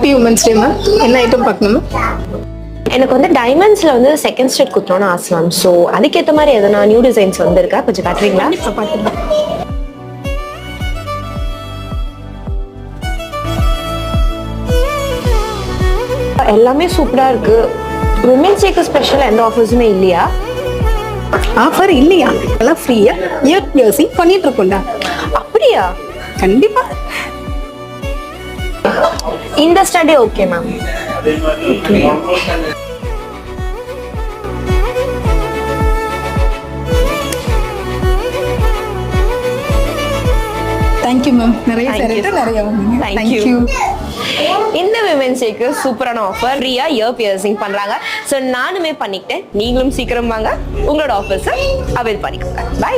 Happy women's day ma'am. என்ன item பார்க்கணும் ma'am? எனக்கு வந்து டைமண்ட்ஸ்ல வந்து செகண்ட் ஸ்டெட் குத்தணும்னு ஆசை மேம். ஸோ அதுக்கேற்ற மாதிரி எதனா நியூ டிசைன்ஸ் வந்துருக்கா, கொஞ்சம் காட்டுறீங்களா? கண்டிப்பாக பார்த்துக்கலாம். எல்லாமே சூப்பரா இருக்கு. விமென்ஸ் டேக்கு ஸ்பெஷல் எந்த ஆஃபர்ஸுமே இல்லையா? ஆஃபர் இல்லையா? எல்லாம் ஃப்ரீயா இயர் பியர்சிங் பண்ணிட்டு இருக்கோம்டா. அப்படியா? கண்டிப்பா. இந்த study okay ma'am. Thank you ma'am. நிறைய Thank you. சேரட்டு நிறைய வாங்குங்க. Thank you. இந்த விமென்ஸ் டேக்கு சூப்பரான ஆஃபர், ஃப்ரீயா இயர் பியர்சிங் பண்றாங்க. ஸோ நானுமே பண்ணிக்கிட்டேன். நீங்களும் சீக்கிரம் வாங்க, உங்களோட ஆஃபர்ஸை அவைல் பண்ணிக்கோங்க. பை.